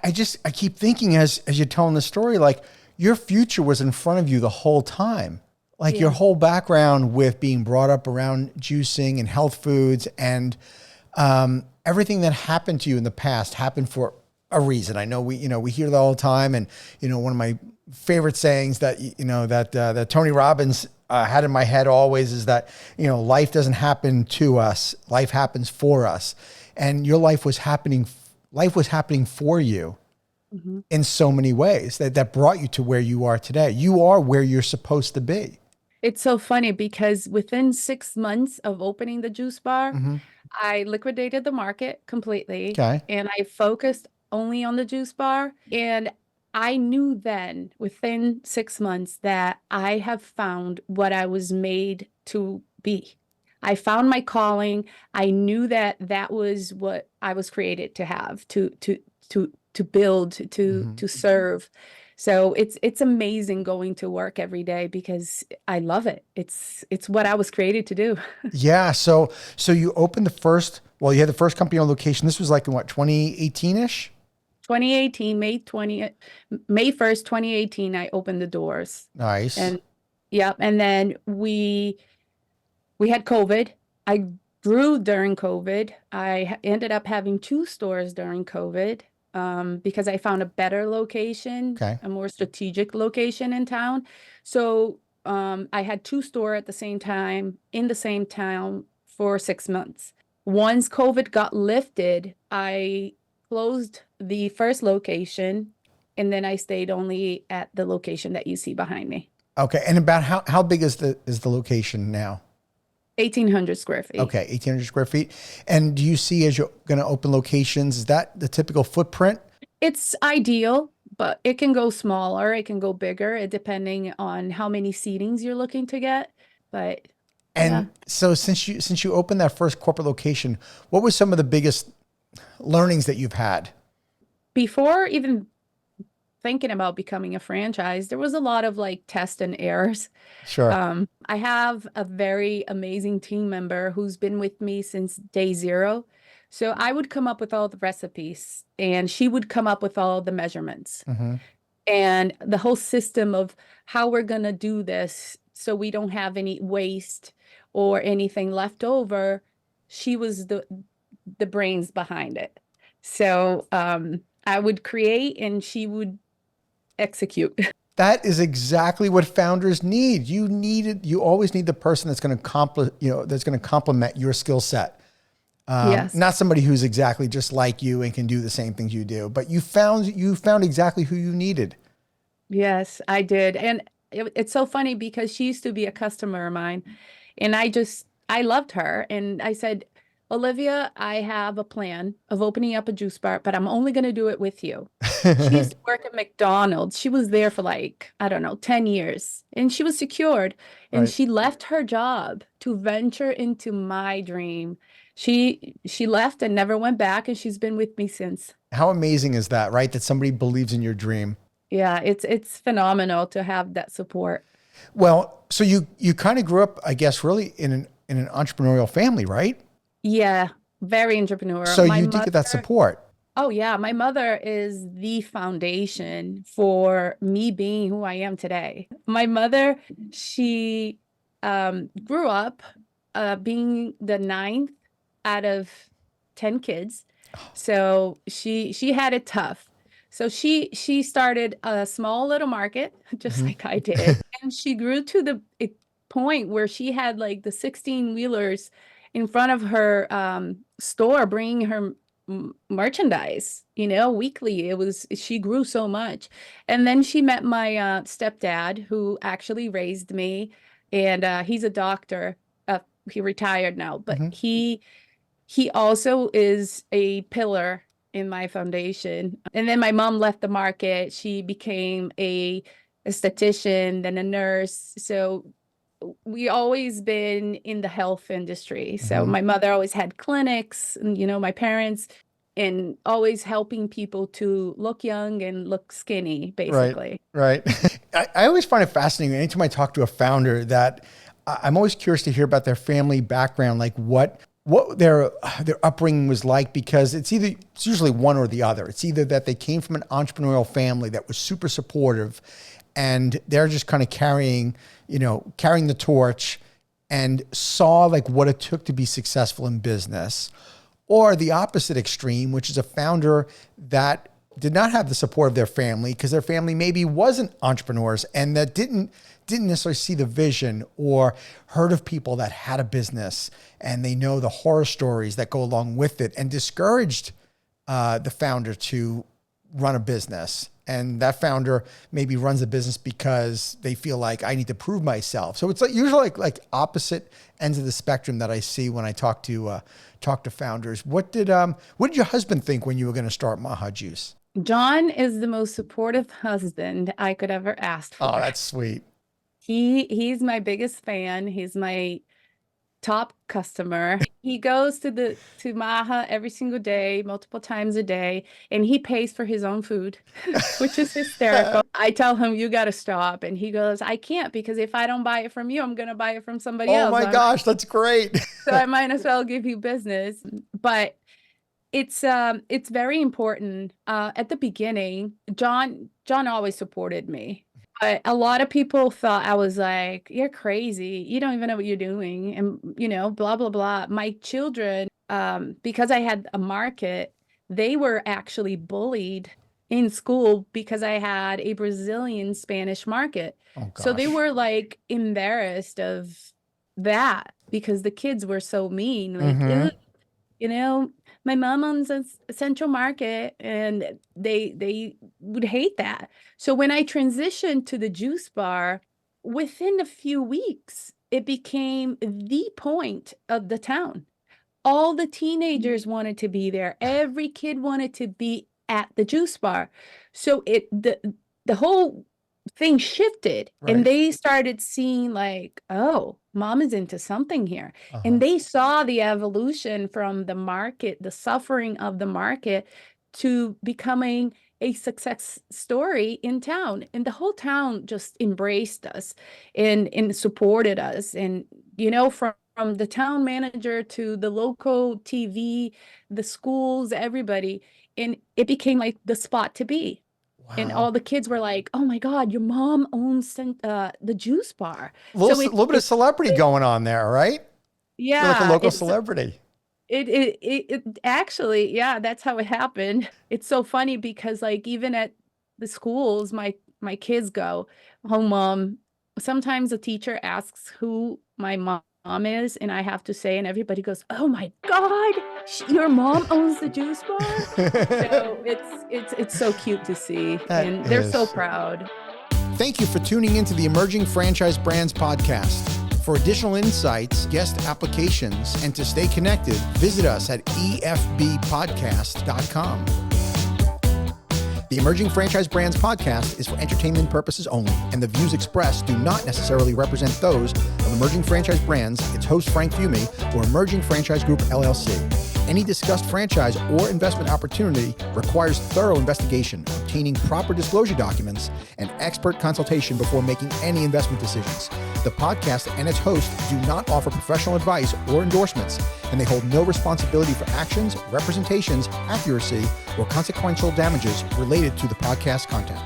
I keep thinking as you're telling the story, like your future was in front of you the whole time. Like your Yeah. whole background with being brought up around juicing and health foods and everything that happened to you in the past happened for a reason. I know we hear that all the time. And, one of my favorite sayings that, that Tony Robbins had in my head always is that, life doesn't happen to us. Life happens for us. And your life was happening for you Mhm. in so many ways that brought you to where you are today. You are where you're supposed to be. It's so funny because within 6 months of opening the juice bar, Mm-hmm. I liquidated the market completely Okay. and I focused only on the juice bar. And I knew then within 6 months that I have found what I was made to be. I found my calling. I knew that that was what I was created to have, to build, Mm-hmm. to serve. So it's amazing going to work every day because I love it. It's what I was created to do. Yeah. So you opened you had the first company on location. This was like in what, 2018-ish? 2018, May 1st, 2018, I opened the doors. Nice. And yeah, and then we had COVID. I grew during COVID. Ended up having two stores during COVID because I found a better location, Okay. a more strategic location in town. So I had two store at the same time in the same town for 6 months. Once COVID got lifted, I closed the first location and then I stayed only at the location that you see behind me. Okay. And about how big is the location now? 1,800 square feet. Okay. 1,800 square feet. And do you see as you're going to open locations, is that the typical footprint? It's ideal, but it can go smaller, it can go bigger, depending on how many seatings you're looking to get. But yeah, And so since you opened that first corporate location, what were some of the biggest learnings that you've had? before even thinking about becoming a franchise, there was a lot of like test and errors. Sure. I have a very amazing team member who's been with me since day zero. So I would come up with all the recipes and she would come up with all the measurements Mm-hmm. and the whole system of how we're going to do this so we don't have any waste or anything left over. She was the brains behind it. So I would create and she would execute. That is exactly what founders need. You always need the person that's going to complement your skill set. Yes. Not somebody who's exactly just like you and can do the same things you do, but you found exactly who you needed. Yes, I did. And it's so funny because she used to be a customer of mine and I loved her. And I said, Olivia, I have a plan of opening up a juice bar, but I'm only going to do it with you. She used to work at McDonald's. She was there for like, I don't know, 10 years and she was secured and Right. she left her job to venture into my dream. She left and never went back and she's been with me since. How amazing is that, right? That somebody believes in your dream. Yeah, it's phenomenal to have that support. Well, so you kind of grew up, I guess, really in an entrepreneurial family, right? Yeah, very entrepreneurial. So My you did get that mother, support. oh yeah, my mother is the foundation for me being who I am today. My mother, she grew up being the ninth out of 10 kids. So she had it tough. So she started a small little market, just Mhm. like I did. And she grew to the point where she had like the 16 wheelers in front of her store bringing her merchandise, weekly. She grew so much. And then she met my stepdad, who actually raised me, and he's a doctor. He retired now, but Mhm. he also is a pillar in my foundation. And then my mom left the market. She became a esthetician, then a nurse. So we always been in the health industry. So Mhm. my mother always had clinics, and my parents, and always helping people to look young and look skinny, Right. basically. Right. I always find it fascinating. Anytime I talk to a founder that I'm always curious to hear about their family background, like what what their upbringing was like, because it's usually one or the other. It's either that they came from an entrepreneurial family that was super supportive and they're just kind of carrying the torch and saw like what it took to be successful in business, or the opposite extreme, which is a founder that did not have the support of their family because their family maybe wasn't entrepreneurs and that didn't necessarily see the vision or heard of people that had a business and they know the horror stories that go along with it, and discouraged the founder to run a business. And that founder maybe runs a business because they feel like, I need to prove myself. So it's like usually like opposite ends of the spectrum that I see when I talk to founders. What did your husband think when you were going to start Maha Juice? John is the most supportive husband I could ever ask for. Oh, that's sweet. He's my biggest fan. He's my top customer. He goes to Maha every single day, multiple times a day, and he pays for his own food, which is hysterical. I tell him, you got to stop. And he goes, I can't, because if I don't buy it from you, I'm going to buy it from somebody else. Oh my gosh, that's great. So I might as well give you business. But it's very important. At the beginning, John always supported me. But a lot of people thought I was like, you're crazy. You don't even know what you're doing. And, blah, blah, blah. My children, because I had a market, they were actually bullied in school because I had a Brazilian Spanish market. Oh, So they gosh. were like embarrassed of that because the kids were so mean. Like, Mhm. "Ugh, my mom owns a Central Market," and they would hate that. So when I transitioned to the juice bar, within a few weeks, it became the point of the town. All the teenagers wanted to be there. Every kid wanted to be at the juice bar. So the whole thing shifted, and Right. they started seeing like, oh, mom is into something here. Uh-huh. And they saw the evolution from the market, the suffering of the market, to becoming a success story in town. And the whole town just embraced us and supported us. And, from the town manager to the local TV, the schools, everybody. And it became like the spot to be. And all Wow. the kids were like, "Oh my God, your mom owns the juice bar." A So little bit of celebrity going on there, right? You're like a yeah, local celebrity. it actually, yeah, that's how it happened. It's so funny because like even at the schools, my kids go, "Oh, mom." Sometimes a teacher asks who my mom is, and I have to say, and everybody goes, "Oh my God, your mom owns the juice bar." So it's so cute to see, That and they're so is. proud. Thank you for tuning into the Emerging Franchise Brands podcast. For additional insights, guest applications, and to stay connected, visit us at efbpodcast.com. The Emerging Franchise Brands podcast is for entertainment purposes only, and the views expressed do not necessarily represent those of Emerging Franchise Brands, its host Frank Fumey, or Emerging Franchise Group LLC. Any discussed franchise or investment opportunity requires thorough investigation, obtaining proper disclosure documents, and expert consultation before making any investment decisions. The podcast and its host do not offer professional advice or endorsements, and they hold no responsibility for actions, representations, accuracy, or consequential damages related to the podcast content.